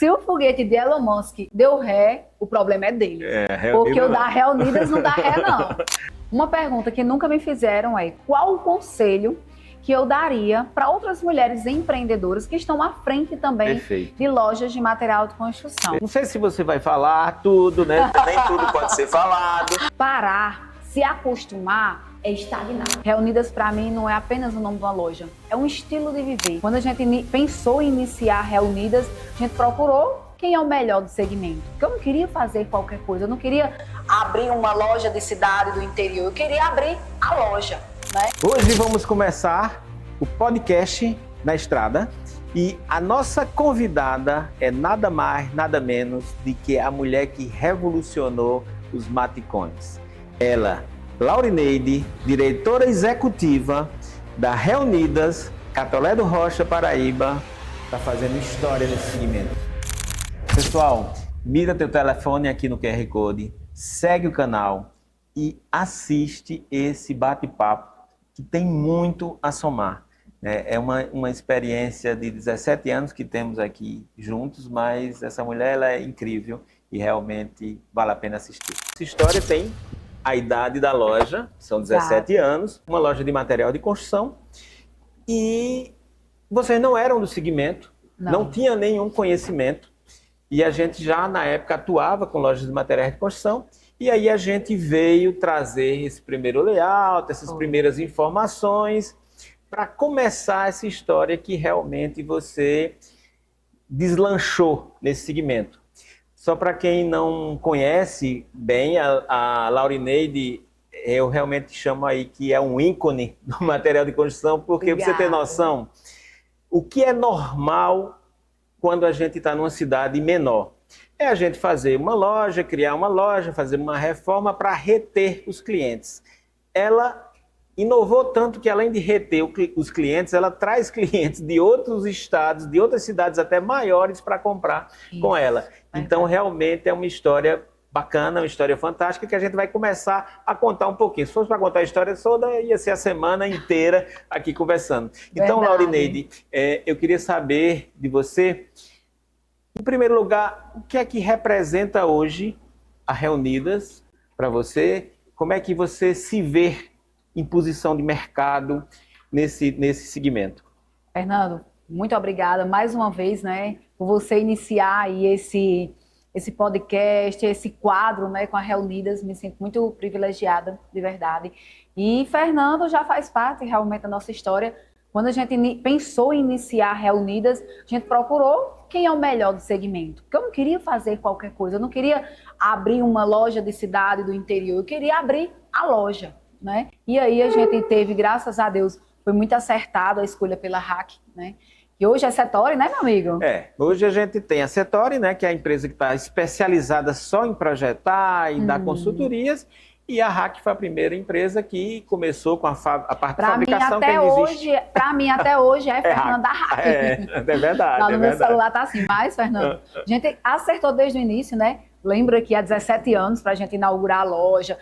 Se o foguete de Elon Musk deu ré, o problema é dele. Porque o da Reunidas não dá ré, não. Uma pergunta que nunca me fizeram é: qual o conselho que eu daria para outras mulheres empreendedoras que estão à frente também de lojas de material de construção? Não sei se você vai falar tudo, né? Nem tudo pode ser falado. Parar, se acostumar, é estagnar. Reunidas, para mim, não é apenas o nome de uma loja, é um estilo de viver. Quando a gente pensou em iniciar Reunidas, a gente procurou quem é o melhor do segmento. Porque eu não queria fazer qualquer coisa, eu não queria abrir uma loja de cidade do interior, eu queria abrir a loja, né? Hoje vamos começar o podcast na estrada e a nossa convidada é nada mais, nada menos do que a mulher que revolucionou os maticones. Ela, Laurineide, diretora executiva da Reunidas, Catolé do Rocha, Paraíba, está fazendo história nesse segmento. Pessoal, mira teu telefone aqui no QR Code, segue o canal e assiste esse bate-papo que tem muito a somar. É uma experiência de 17 anos que temos aqui juntos, mas essa mulher ela é incrível e realmente vale a pena assistir. Essa história tem a idade da loja, são 17 anos, uma loja de material de construção, e vocês não eram do segmento, não tinha nenhum conhecimento, e a gente já na época atuava com lojas de materiais de construção, e aí a gente veio trazer esse primeiro layout, essas primeiras informações, para começar essa história que realmente você deslanchou nesse segmento. Só para quem não conhece bem, a Laurineide, eu realmente chamo aí que é um ícone do material de construção, porque você tem noção, o que é normal quando a gente está numa cidade menor? É a gente fazer uma loja, criar uma loja, fazer uma reforma para reter os clientes. Ela inovou tanto que, além de reter os clientes, ela traz clientes de outros estados, de outras cidades até maiores para comprar com ela. Então, realmente é uma história bacana, uma história fantástica que a gente vai começar a contar um pouquinho. Se fosse para contar a história toda, ia ser a semana inteira aqui conversando. Então, Laurineide, eu queria saber de você, em primeiro lugar, o que é que representa hoje a Reunidas para você? Como é que você se vê em posição de mercado nesse segmento? Fernando, muito obrigada mais uma vez, né, por você iniciar aí esse podcast, esse quadro, né, com a Reunidas. Me sinto muito privilegiada, de verdade. E Fernando já faz parte realmente da nossa história. Quando a gente pensou em iniciar Reunidas, a gente procurou quem é o melhor do segmento. Porque eu não queria fazer qualquer coisa, eu não queria abrir uma loja de cidade do interior, eu queria abrir a loja, né? E aí a gente teve, graças a Deus, foi muito acertado a escolha pela RAC, né? E hoje é Setori, né, meu amigo? Hoje a gente tem a Setori, né, que é a empresa que está especializada só em projetar e dar consultorias, e a RAC foi a primeira empresa que começou com a parte de fabricação que ainda existe. Para mim, até hoje, é Fernando da RAC. É verdade. Lá no meu celular tá assim, mas, Fernando, a gente acertou desde o início, né? Lembra que há 17 anos para a gente inaugurar a loja,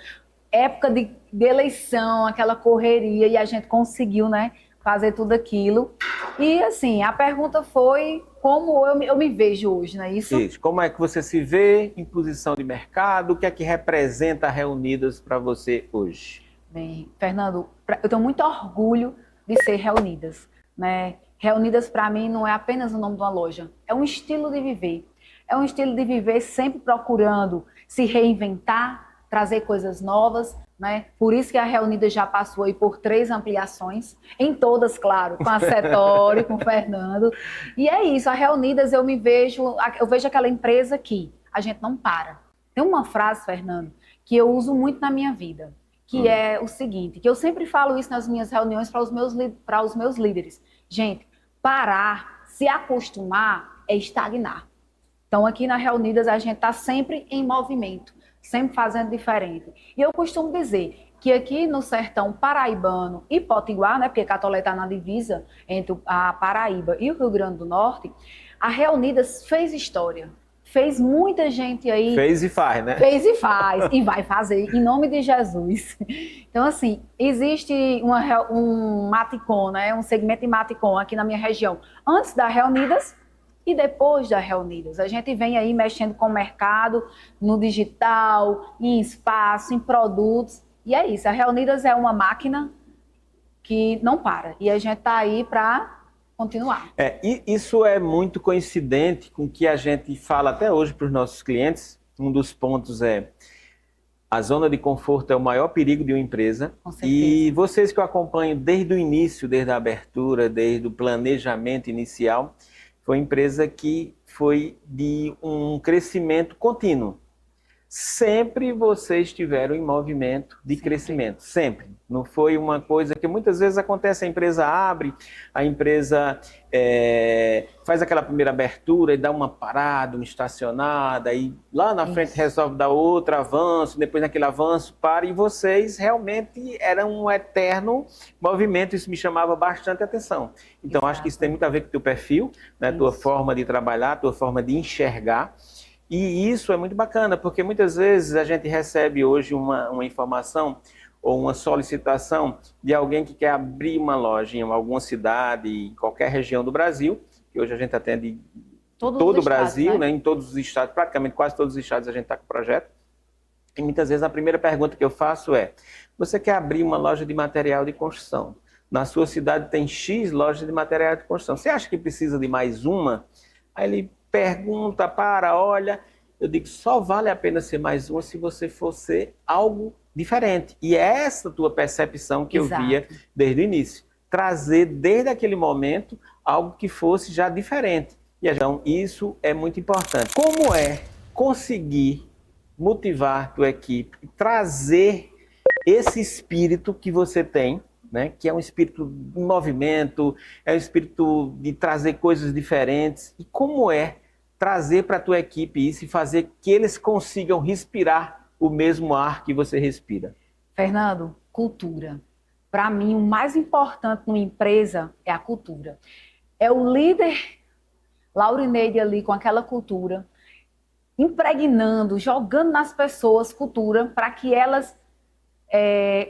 época de eleição, aquela correria, e a gente conseguiu, né, fazer tudo aquilo. E assim, a pergunta foi como eu me vejo hoje, não é isso? Isso. Como é que você se vê em posição de mercado? O que é que representa a Reunidas para você hoje? Bem, Fernando, eu tenho muito orgulho de ser Reunidas, né? Reunidas para mim não é apenas o nome de uma loja, é um estilo de viver. É um estilo de viver sempre procurando se reinventar, trazer coisas novas, né? Por isso que a Reunidas já passou aí por 3 ampliações, em todas, claro, com a Setori, com o Fernando. E é isso, a Reunidas eu vejo aquela empresa que a gente não para. Tem uma frase, Fernando, que eu uso muito na minha vida, que é o seguinte, que eu sempre falo isso nas minhas reuniões para os meus líderes. Gente, parar, se acostumar é estagnar. Então aqui na Reunidas a gente está sempre em movimento, sempre fazendo diferente. E eu costumo dizer que aqui no sertão paraibano e potiguar, né, porque Catolé está na divisa entre a Paraíba e o Rio Grande do Norte, a Reunidas fez história. Fez muita gente aí... Fez e faz, né? Fez e faz, e vai fazer, em nome de Jesus. Então, assim, existe um Maticom, né, um segmento de Maticom aqui na minha região. Antes da Reunidas, E depois da Reunidas, a gente vem aí mexendo com o mercado, no digital, em espaço, em produtos. E é isso, a Reunidas é uma máquina que não para. E a gente está aí para continuar. E isso é muito coincidente com o que a gente fala até hoje para os nossos clientes. Um dos pontos é: a zona de conforto é o maior perigo de uma empresa. Com certeza. E vocês que eu acompanho desde o início, desde a abertura, desde o planejamento inicial, foi uma empresa que foi de um crescimento contínuo. Sempre vocês estiveram em movimento de crescimento, sempre. Não foi uma coisa que muitas vezes acontece, a empresa abre, a empresa faz aquela primeira abertura e dá uma parada, uma estacionada, e lá na frente resolve dar outro avanço, depois naquele avanço para, e vocês realmente eram um eterno movimento, isso me chamava bastante atenção. Então, acho que isso tem muito a ver com o teu perfil, né, tua forma de trabalhar, tua forma de enxergar. E isso é muito bacana, porque muitas vezes a gente recebe hoje uma informação ou uma solicitação de alguém que quer abrir uma loja em alguma cidade, em qualquer região do Brasil, que hoje a gente atende todo o Brasil, né? Em todos os estados, praticamente quase todos os estados a gente está com o projeto. E muitas vezes a primeira pergunta que eu faço é: você quer abrir uma loja de material de construção? Na sua cidade tem X lojas de material de construção. Você acha que precisa de mais uma? Aí ele pergunta, olha, eu digo, só vale a pena ser mais uma se você for ser algo diferente. E é essa tua percepção que eu via desde o início. Trazer desde aquele momento algo que fosse já diferente. E então, isso é muito importante. Como é conseguir motivar tua equipe, trazer esse espírito que você tem, né, que é um espírito de movimento, é um espírito de trazer coisas diferentes, e como é trazer para a tua equipe isso e fazer que eles consigam respirar o mesmo ar que você respira? Fernando, cultura. Para mim, o mais importante numa empresa é a cultura. É o líder Laurineide ali com aquela cultura, impregnando, jogando nas pessoas cultura para que elas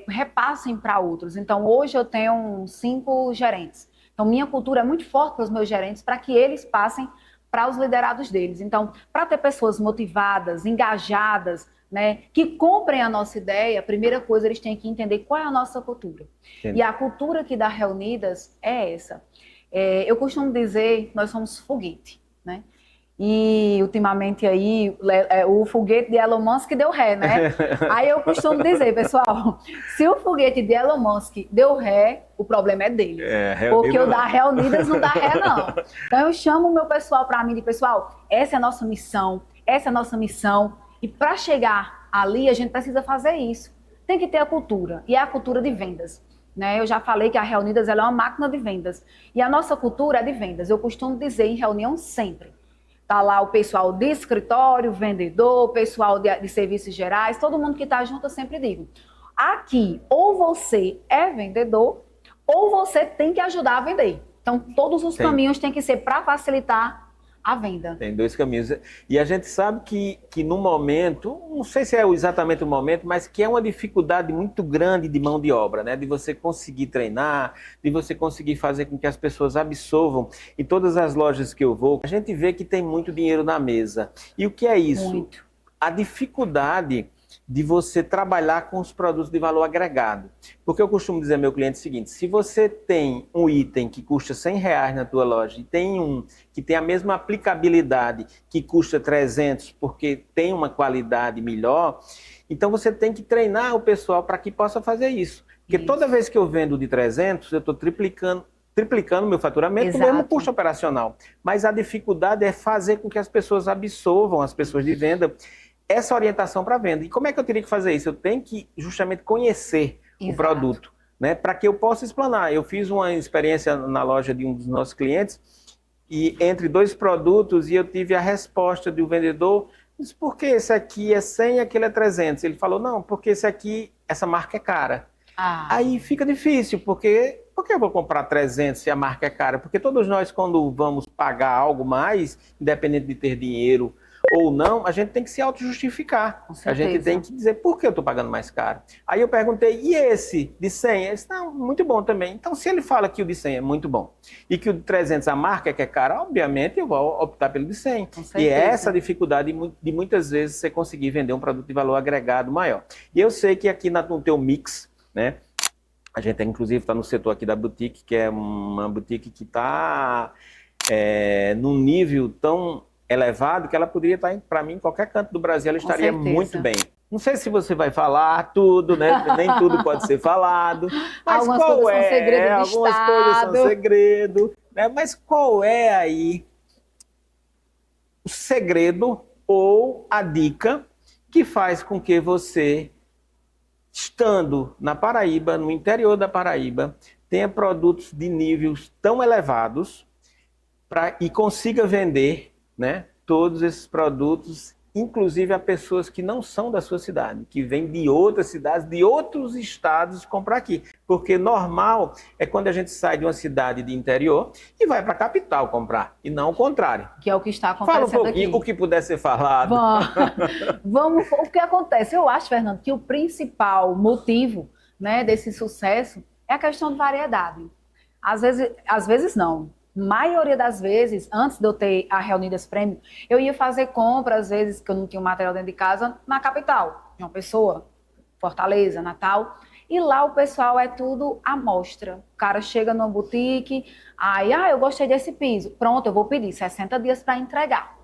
repassem para outros. Então, hoje eu tenho 5 gerentes. Então, minha cultura é muito forte para os meus gerentes, para que eles passem para os liderados deles. Então, para ter pessoas motivadas, engajadas, né, que comprem a nossa ideia, a primeira coisa, eles têm que entender qual é a nossa cultura. Entendi. E a cultura aqui da Reunidas é essa. Eu costumo dizer, nós somos foguete, né? E ultimamente aí o foguete de Elon Musk deu ré, né? Aí eu costumo dizer, pessoal, se o foguete de Elon Musk deu ré, o problema é dele. Porque o da Reunidas não dá ré, não. Então eu chamo o meu pessoal para mim de pessoal, essa é a nossa missão, e para chegar ali a gente precisa fazer isso. Tem que ter a cultura, e é a cultura de vendas. Né? Eu já falei que a Reunidas ela é uma máquina de vendas. E a nossa cultura é de vendas. Eu costumo dizer em reunião sempre. Está lá o pessoal de escritório, vendedor, pessoal de serviços gerais, todo mundo que está junto, eu sempre digo. Aqui, ou você é vendedor, ou você tem que ajudar a vender. Então, todos os caminhos têm que ser para facilitar a venda. Tem 2 caminhos. E a gente sabe que no momento, não sei se é exatamente o momento, mas que é uma dificuldade muito grande de mão de obra, né? De você conseguir treinar, de você conseguir fazer com que as pessoas absorvam. Em todas as lojas que eu vou, a gente vê que tem muito dinheiro na mesa. E o que é isso? Muito. A dificuldade de você trabalhar com os produtos de valor agregado. Porque eu costumo dizer ao meu cliente o seguinte: se você tem um item que custa R$100 na tua loja e tem um que tem a mesma aplicabilidade que custa 300 porque tem uma qualidade melhor, então você tem que treinar o pessoal para que possa fazer isso. Porque toda vez que eu vendo de 300, eu estou triplicando o meu faturamento, o mesmo custo operacional. Mas a dificuldade é fazer com que as pessoas absorvam, as pessoas de venda, essa orientação para venda. E como é que eu teria que fazer isso? Eu tenho que justamente conhecer o produto, né, para que eu possa explanar. Eu fiz uma experiência na loja de um dos nossos clientes e entre 2 produtos, e eu tive a resposta do vendedor: mas por que esse aqui é 100 e aquele é 300? Ele falou: não, porque essa marca é cara. Aí fica difícil, porque por que eu vou comprar 300 se a marca é cara? Porque todos nós, quando vamos pagar algo mais, independente de ter dinheiro ou não, a gente tem que se auto-justificar. A gente tem que dizer por que eu estou pagando mais caro. Aí eu perguntei, e esse de 100? Ele disse, não, muito bom também. Então, se ele fala que o de 100 é muito bom e que o de 300 a marca que é cara, obviamente eu vou optar pelo de 100. E é essa a dificuldade de muitas vezes você conseguir vender um produto de valor agregado maior. E eu sei que aqui no teu mix, né? A gente, inclusive, está no setor aqui da boutique, que é uma boutique que está num nível tão elevado que ela poderia estar, para mim, em qualquer canto do Brasil, ela estaria muito bem. Não sei se você vai falar tudo, né? Nem tudo pode ser falado. Mas algumas coisas são segredo do Algumas Estado. coisas são segredo. Né? Mas qual é aí o segredo ou a dica que faz com que você, estando na Paraíba, no interior da Paraíba, tenha produtos de níveis tão elevados e consiga vender, né, todos esses produtos, inclusive a pessoas que não são da sua cidade, que vêm de outras cidades, de outros estados comprar aqui. Porque normal é quando a gente sai de uma cidade de interior e vai para a capital comprar, e não o contrário. Que é o que está acontecendo Fala um pouquinho aqui. O que puder ser falado. Vamos, o que acontece? Eu acho, Fernando, que o principal motivo, né, desse sucesso é a questão de variedade. Às vezes não. Maioria das vezes, antes de eu ter a Reunidas Premium, eu ia fazer compra, às vezes, que eu não tinha material dentro de casa, na capital, em uma pessoa, Fortaleza, Natal. E lá o pessoal é tudo à mostra. O cara chega numa boutique, aí, eu gostei desse piso. Pronto, eu vou pedir 60 dias para entregar.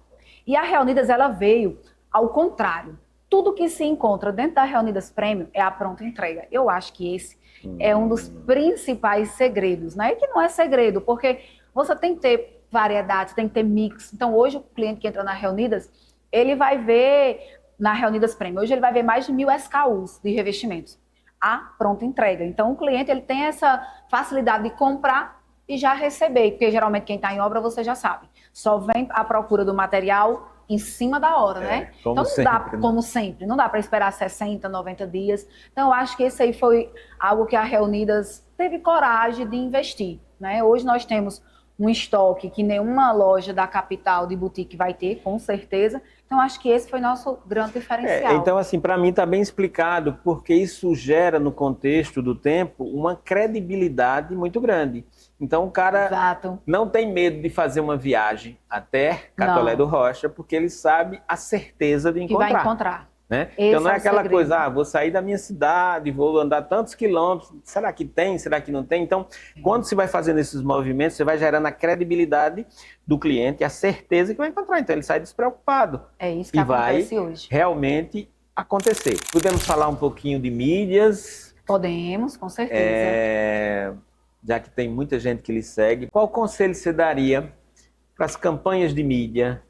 E a Reunidas, ela veio ao contrário. Tudo que se encontra dentro da Reunidas Premium é a pronta entrega. Eu acho que esse é um dos principais segredos, né? E que não é segredo, porque você tem que ter variedade, tem que ter mix. Então, hoje, o cliente que entra na Reunidas, ele vai ver, na Reunidas Premium, hoje ele vai ver mais de 1000 SKUs de revestimentos. A pronta entrega. Então, o cliente ele tem essa facilidade de comprar e já receber, porque geralmente quem está em obra, você já sabe, só vem à procura do material em cima da hora, né? Então, não dá, como sempre, não dá para esperar 60, 90 dias. Então, eu acho que esse aí foi algo que a Reunidas teve coragem de investir, né? Hoje nós temos um estoque que nenhuma loja da capital de boutique vai ter, com certeza. Então, acho que esse foi nosso grande diferencial. Então, assim, para mim está bem explicado, porque isso gera, no contexto do tempo, uma credibilidade muito grande. Então, o cara não tem medo de fazer uma viagem até Catolé do Rocha, porque ele sabe a certeza de encontrar. Que vai encontrar. Né? Então não é aquela coisa, vou sair da minha cidade, vou andar tantos quilômetros, será que tem, será que não tem? Então, quando você vai fazendo esses movimentos, você vai gerando a credibilidade do cliente, a certeza que vai encontrar. Então ele sai despreocupado. É isso que acontece hoje. Realmente acontecer. Podemos falar um pouquinho de mídias? Podemos, com certeza. Já que tem muita gente que lhe segue, qual conselho você daria para as campanhas de mídia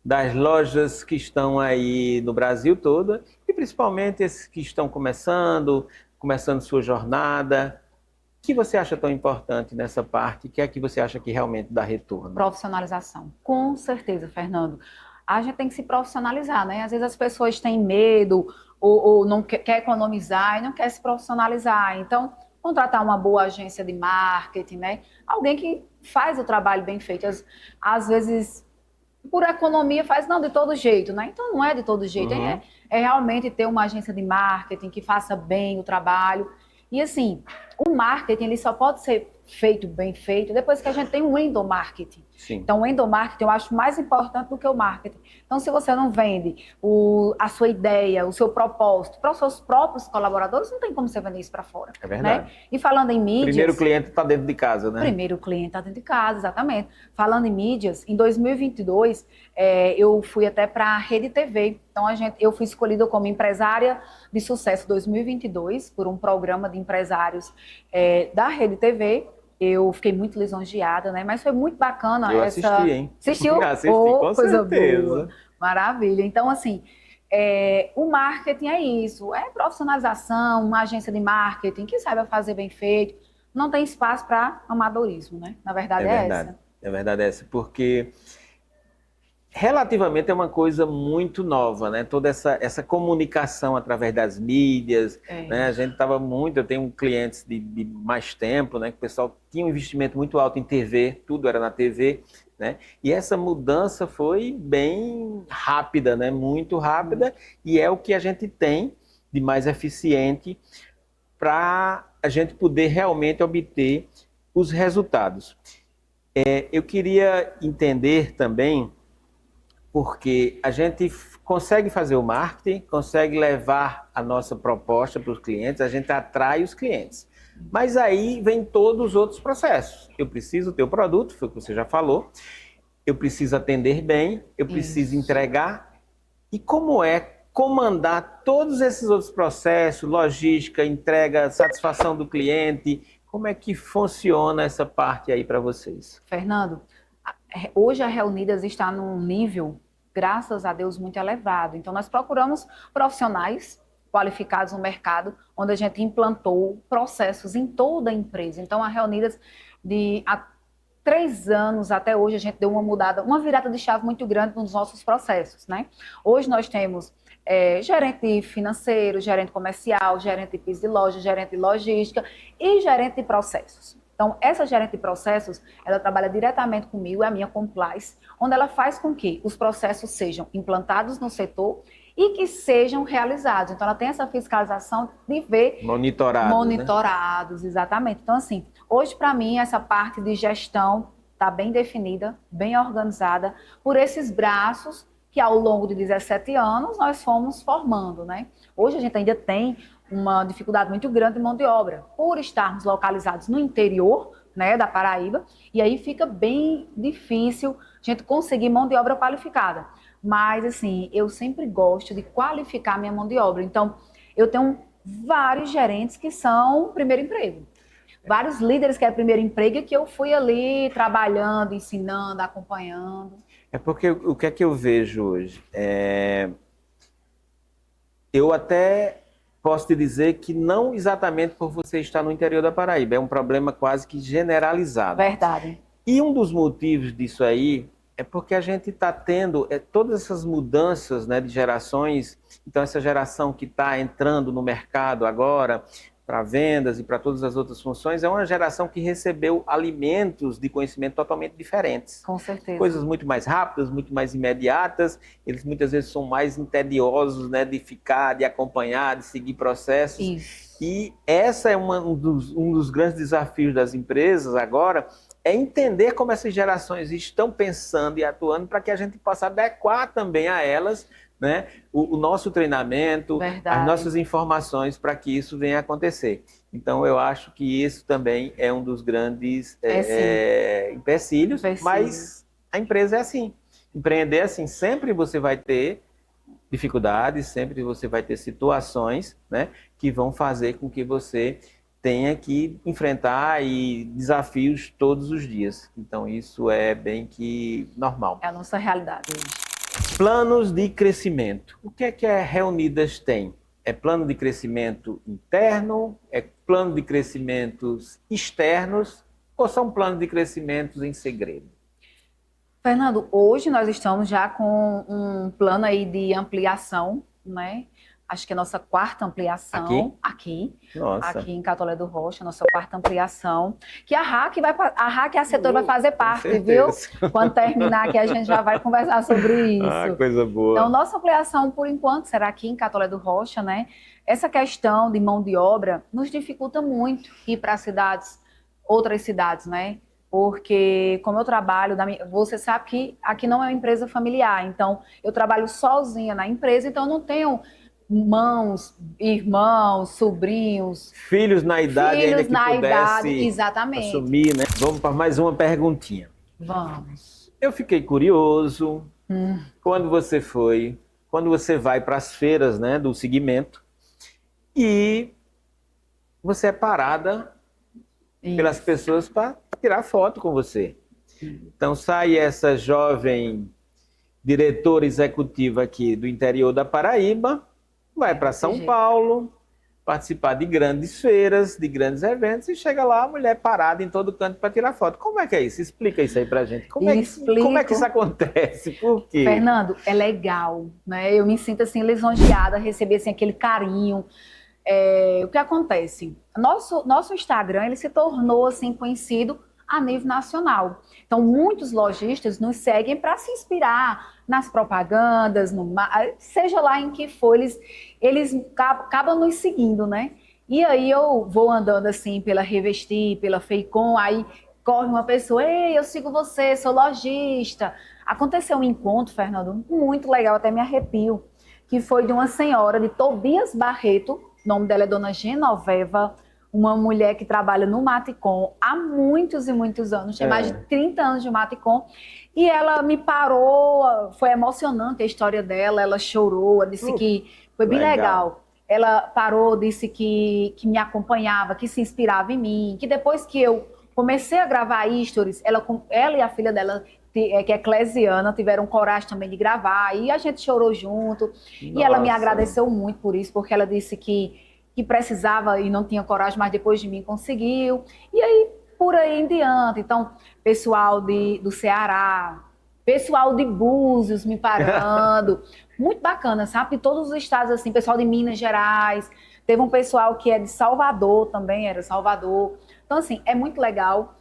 das lojas que estão aí no Brasil todo, e principalmente esses que estão começando sua jornada? O que você acha tão importante nessa parte? O que é que você acha que realmente dá retorno? Profissionalização. Com certeza, Fernando. A gente tem que se profissionalizar, né? Às vezes as pessoas têm medo ou não quer economizar e não quer se profissionalizar. Então, contratar uma boa agência de marketing, né? Alguém que faz o trabalho bem feito. Às vezes, por economia, faz não de todo jeito, né? Então não é de todo jeito, é realmente ter uma agência de marketing que faça bem o trabalho. E assim, o marketing ele só pode ser feito, bem feito, depois que a gente tem um endomarketing. Sim. Então o endomarketing eu acho mais importante do que o marketing. Então se você não vende a sua ideia, o seu propósito para os seus próprios colaboradores, não tem como você vender isso para fora. É verdade. Né? E falando em mídias... Primeiro cliente está dentro de casa, né? Primeiro cliente está dentro de casa, exatamente. Falando em mídias, em 2022, eu fui até para a Rede TV. Então, eu fui escolhida como empresária de sucesso 2022 por um programa de empresários da Rede TV. Eu fiquei muito lisonjeada, né? Mas foi muito bacana. Eu assisti, hein? Assistiu? Assisti, com coisa certeza. Boa. Maravilha. Então, assim, o marketing é isso. É profissionalização, uma agência de marketing que saiba fazer bem feito. Não tem espaço para amadorismo, né? Na verdade é essa. É verdade essa, porque relativamente é uma coisa muito nova, né? Toda essa comunicação através das mídias, né? A gente estava eu tenho clientes de mais tempo, né? Que o pessoal tinha um investimento muito alto em TV, tudo era na TV, né? E essa mudança foi bem rápida, né? Muito rápida, e é o que a gente tem de mais eficiente para a gente poder realmente obter os resultados. Eu queria entender também, porque a gente consegue fazer o marketing, consegue levar a nossa proposta para os clientes, a gente atrai os clientes. Mas aí vem todos os outros processos. Eu preciso ter o produto, foi o que você já falou, eu preciso atender bem, eu preciso entregar. E como é comandar todos esses outros processos, logística, entrega, satisfação do cliente, como é que funciona essa parte aí para vocês? Fernando, hoje a Reunidas está num nível, graças a Deus, muito elevado. Então, nós procuramos profissionais qualificados no mercado, onde a gente implantou processos em toda a empresa. Então, a Reunidas, há 3 anos até hoje, a gente deu uma virada de chave muito grande nos nossos processos, né? Hoje nós temos gerente financeiro, gerente comercial, gerente de piso de loja, gerente de logística e gerente de processos. Então, essa gerente de processos, ela trabalha diretamente comigo, é a minha compliance, onde ela faz com que os processos sejam implantados no setor e que sejam realizados. Então, ela tem essa fiscalização de ver... Monitorados, né? Exatamente. Então, assim, hoje, para mim, essa parte de gestão está bem definida, bem organizada, por esses braços que, ao longo de 17 anos, nós fomos formando, né? Hoje, a gente ainda tem uma dificuldade muito grande de mão de obra, por estarmos localizados no interior, né, da Paraíba, e aí fica bem difícil a gente conseguir mão de obra qualificada. Mas, assim, eu sempre gosto de qualificar minha mão de obra. Então, eu tenho vários gerentes que são primeiro emprego. Vários líderes que é primeiro emprego e que eu fui ali trabalhando, ensinando, acompanhando. É porque o que é que eu vejo hoje? Eu até posso te dizer que não exatamente por você estar no interior da Paraíba, é um problema quase que generalizado. Verdade. E um dos motivos disso aí é porque a gente está tendo todas essas mudanças, né, de gerações. Então, essa geração que está entrando no mercado agora, para vendas e para todas as outras funções, é uma geração que recebeu alimentos de conhecimento totalmente diferentes. Com certeza. Coisas muito mais rápidas, muito mais imediatas. Eles muitas vezes são mais entediosos, né, de ficar, de acompanhar, de seguir processos. Isso. E essa é um dos grandes desafios das empresas agora, é entender como essas gerações estão pensando e atuando para que a gente possa adequar também a elas, né, o nosso treinamento, Verdade. as nossas informações para que isso venha a acontecer. Então, eu acho que isso também é um dos grandes empecilhos, mas a empresa é assim. Empreender é assim, sempre você vai ter dificuldades, sempre você vai ter situações, né, que vão fazer com que você tenha que enfrentar desafios todos os dias. Então, isso é bem que normal. É a nossa realidade hoje. Planos de crescimento. O que a Reunidas tem? É plano de crescimento interno? É plano de crescimentos externos? Ou são planos de crescimentos em segredo? Fernando, hoje nós estamos já com um plano aí de ampliação, né? Acho que é a nossa 4ª ampliação aqui em Catolé do Rocha, nossa 4ª ampliação, que a RAC e a Setor vai fazer parte, viu? Quando terminar aqui a gente já vai conversar sobre isso. Ah, coisa boa. Então, nossa ampliação, por enquanto, será aqui em Catolé do Rocha, né? Essa questão de mão de obra nos dificulta muito ir para outras cidades, né? Porque, como eu trabalho, você sabe que aqui não é uma empresa familiar, então eu trabalho sozinha na empresa, então eu não tenho irmãos, sobrinhos. Filhos na idade ainda que pudesse exatamente. Assumir, né? Vamos para mais uma perguntinha. Vamos. Eu fiquei curioso. Quando você vai para as feiras, né, do segmento e você é parada pelas pessoas para tirar foto com você. Então sai essa jovem diretora executiva aqui do interior da Paraíba, vai para São Paulo, participar de grandes feiras, de grandes eventos, e chega lá a mulher parada em todo canto para tirar foto. Como é que é isso? Explica isso aí pra gente. Como é que isso acontece? Por quê? Fernando, é legal, né? Eu me sinto assim lisonjeada, receber assim, aquele carinho. O que acontece? Nosso Instagram, ele se tornou assim conhecido a nível nacional. Então, muitos lojistas nos seguem para se inspirar nas propagandas, seja lá em que for, eles acabam nos seguindo, né? E aí eu vou andando assim pela Revestir, pela Feicom, aí corre uma pessoa, ei, eu sigo você, sou lojista. Aconteceu um encontro, Fernando, muito legal, até me arrepio, que foi de uma senhora de Tobias Barreto, o nome dela é Dona Genoveva, uma mulher que trabalha no Maticom há muitos e muitos anos, tem mais de 30 anos de Maticom, e ela me parou, foi emocionante a história dela, ela chorou, ela disse que foi bem legal. Ela parou, disse que me acompanhava, que se inspirava em mim, que depois que eu comecei a gravar stories, ela e a filha dela, que é eclesiana, tiveram coragem também de gravar, e a gente chorou junto, e ela me agradeceu muito por isso, porque ela disse que precisava e não tinha coragem, mas depois de mim conseguiu. E aí, por aí em diante. Então, pessoal do Ceará, pessoal de Búzios me parando. Muito bacana, sabe? De todos os estados, assim, pessoal de Minas Gerais. Teve um pessoal que é de Salvador também, era Salvador. Então, assim, é muito legal.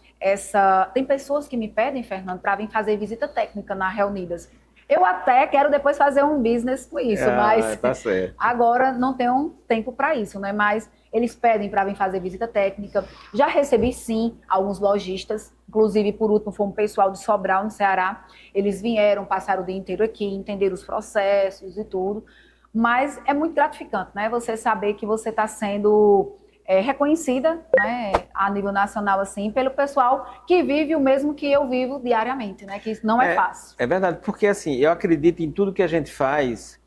Tem pessoas que me pedem, Fernando, para vir fazer visita técnica na Reunidas. Eu até quero depois fazer um business com isso, mas tá certo. Agora não tenho tempo para isso, né? Mas eles pedem para vir fazer visita técnica. Já recebi, sim, alguns lojistas, inclusive, por último, foi um pessoal de Sobral, no Ceará. Eles vieram, passaram o dia inteiro aqui, entenderam os processos e tudo. Mas é muito gratificante, né? Você saber que você está sendo reconhecida, né, a nível nacional, assim, pelo pessoal que vive o mesmo que eu vivo diariamente, né, que isso não é fácil. É verdade, porque assim, eu acredito em tudo que a gente faz.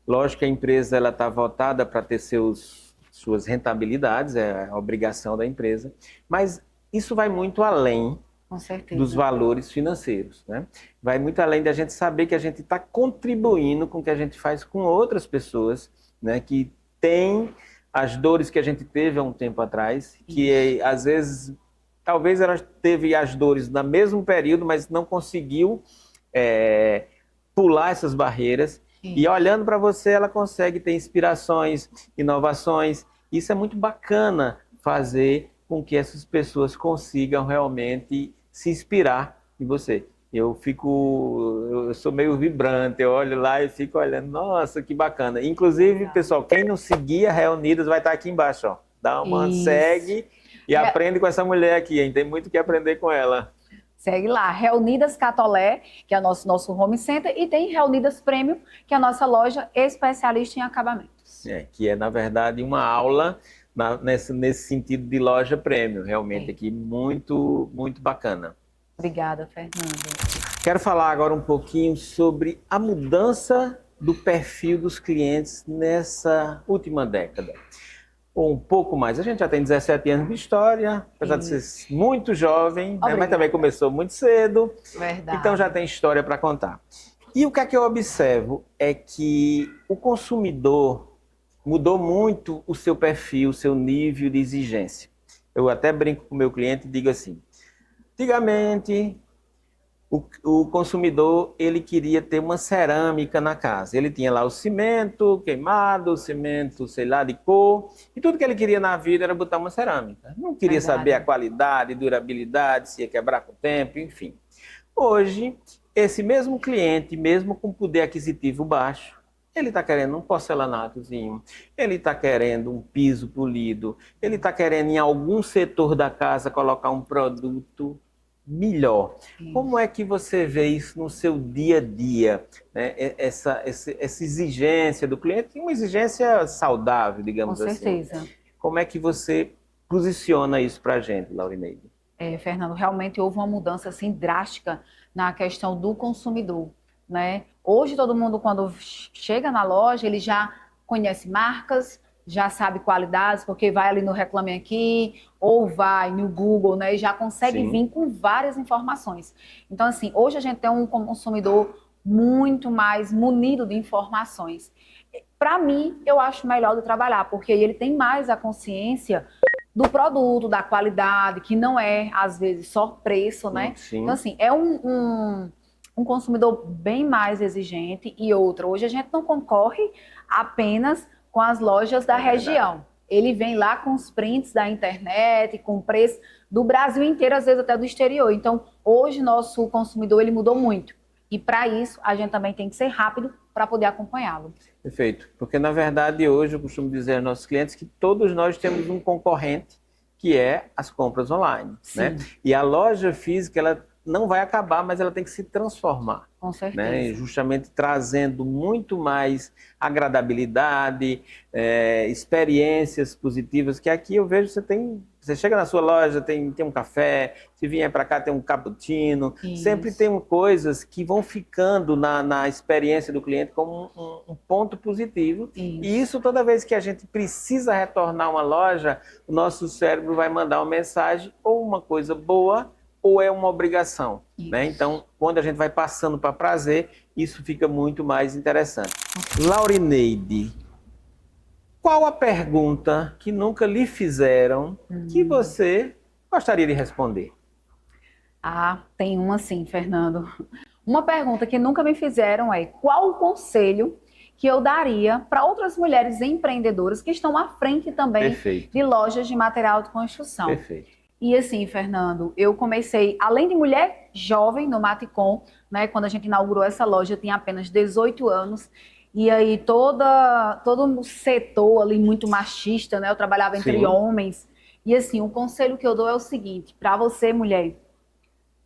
Lógico que a empresa ela está voltada para ter suas rentabilidades, é a obrigação da empresa, mas isso vai muito além dos valores financeiros, né? Vai muito além da gente saber que a gente está contribuindo com o que a gente faz com outras pessoas, né, que têm as dores que a gente teve há um tempo atrás, que às vezes, talvez ela teve as dores no mesmo período, mas não conseguiu pular essas barreiras. E olhando para você, ela consegue ter inspirações, inovações. Isso é muito bacana, fazer com que essas pessoas consigam realmente se inspirar em você. Eu sou meio vibrante, eu olho lá e fico olhando, nossa, que bacana. Inclusive, pessoal, quem não seguia Reunidas vai estar aqui embaixo, ó. Dá uma segue e aprende com essa mulher aqui, hein? Tem muito que aprender com ela. Segue lá, Reunidas Catolé, que é o nosso home center, e tem Reunidas Premium, que é a nossa loja especialista em acabamentos. Que é, na verdade, uma aula nesse sentido de loja premium, realmente aqui, muito, muito bacana. Obrigada, Fernando. Quero falar agora um pouquinho sobre a mudança do perfil dos clientes nessa última década. Ou um pouco mais. A gente já tem 17 anos de história, apesar de ser muito jovem, né? Mas também começou muito cedo. Verdade. Então já tem história para contar. E o que é que eu observo é que o consumidor mudou muito o seu perfil, o seu nível de exigência. Eu até brinco com o meu cliente e digo assim, antigamente, o consumidor, ele queria ter uma cerâmica na casa. Ele tinha lá o cimento queimado, o cimento, sei lá, de cor. E tudo que ele queria na vida era botar uma cerâmica. Não queria saber a qualidade, durabilidade, se ia quebrar com o tempo, enfim. Hoje, esse mesmo cliente, mesmo com poder aquisitivo baixo, ele está querendo um porcelanatozinho, ele está querendo um piso polido, ele está querendo em algum setor da casa colocar um produto melhor. Como é que você vê isso no seu dia a dia? Né? Essa exigência do cliente, uma exigência saudável, digamos assim. Com certeza. Como é que você posiciona isso para a gente, Laurineide? Fernando, realmente houve uma mudança assim, drástica na questão do consumidor. Né? Hoje todo mundo, quando chega na loja, ele já conhece marcas, já sabe qualidades, porque vai ali no Reclame Aqui, ou vai no Google, né, e já consegue vir com várias informações. Então, assim, hoje a gente tem um consumidor muito mais munido de informações. Para mim, eu acho melhor de trabalhar, porque ele tem mais a consciência do produto, da qualidade, que não é, às vezes, só preço, né? Então, assim, é um consumidor bem mais exigente. E outra, hoje a gente não concorre apenas com as lojas da região. Ele vem lá com os prints da internet, com preço do Brasil inteiro, às vezes até do exterior. Então, hoje, nosso consumidor ele mudou muito. E para isso, a gente também tem que ser rápido para poder acompanhá-lo. Perfeito. Porque, na verdade, hoje eu costumo dizer aos nossos clientes que todos nós temos um concorrente, que é as compras online, né? E a loja física, ela não vai acabar, mas ela tem que se transformar. Com certeza. Né? Justamente trazendo muito mais agradabilidade, experiências positivas, que aqui eu vejo você chega na sua loja, tem um café, se vier para cá tem um cappuccino, sempre tem coisas que vão ficando na experiência do cliente como um ponto positivo. E isso toda vez que a gente precisa retornar uma loja, o nosso cérebro vai mandar uma mensagem ou uma coisa boa, ou é uma obrigação, né? Então, quando a gente vai passando para prazer, isso fica muito mais interessante. Laurineide, qual a pergunta que nunca lhe fizeram que você gostaria de responder? Ah, tem uma sim, Fernando. Uma pergunta que nunca me fizeram é: qual o conselho que eu daria para outras mulheres empreendedoras que estão à frente também de lojas de material de construção? Perfeito. E assim, Fernando, eu comecei, além de mulher jovem no Maticom, né, quando a gente inaugurou essa loja, eu tinha apenas 18 anos, e aí todo o setor ali muito machista, né, eu trabalhava entre homens, e assim, o conselho que eu dou é o seguinte, para você, mulher,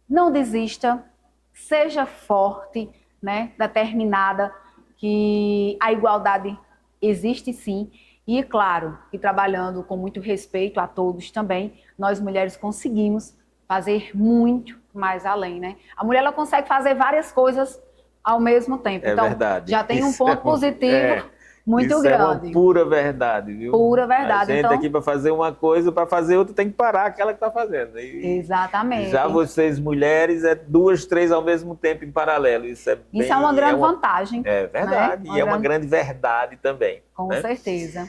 não desista, seja forte, né, determinada, que a igualdade existe sim. E, claro, e trabalhando com muito respeito a todos também, nós mulheres conseguimos fazer muito mais além, né? A mulher, ela consegue fazer várias coisas ao mesmo tempo. É então, verdade. já tem um ponto positivo muito grande. Isso é uma pura verdade, viu? Pura verdade. A gente então, aqui para fazer uma coisa, para fazer outra, tem que parar aquela que está fazendo. Exatamente. Já vocês, mulheres, 2, 3 ao mesmo tempo em paralelo. Isso é uma grande vantagem. É verdade. Né? E é uma grande verdade também. Com certeza.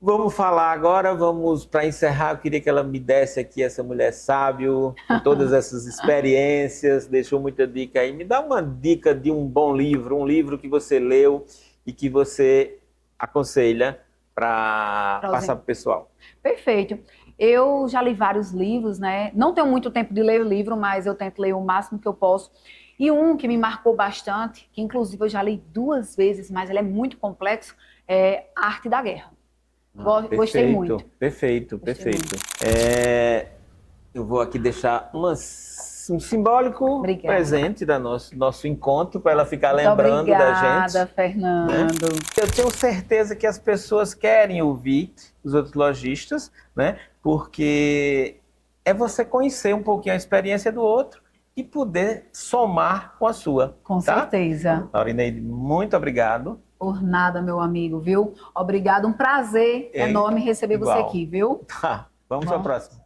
Vamos falar agora, para encerrar, eu queria que ela me desse aqui, essa mulher sábio, com todas essas experiências, deixou muita dica aí. Me dá uma dica de um bom livro, um livro que você leu e que você aconselha para passar para o pessoal. Perfeito. Eu já li vários livros, né? Não tenho muito tempo de ler o livro, mas eu tento ler o máximo que eu posso. E um que me marcou bastante, que inclusive eu já li 2 vezes, mas ele é muito complexo, é A Arte da Guerra. Gostei muito. Perfeito. Eu vou aqui deixar um simbólico presente do nosso encontro, para ela ficar lembrando da gente. Obrigada, Fernando. Né? Eu tenho certeza que as pessoas querem ouvir os outros lojistas, né? Porque é você conhecer um pouquinho a experiência do outro e poder somar com a sua. Com certeza. Laurineide, muito obrigado. Por nada, meu amigo, viu? Obrigado, um prazer enorme receber você aqui, viu? Tá, vamos para a próxima.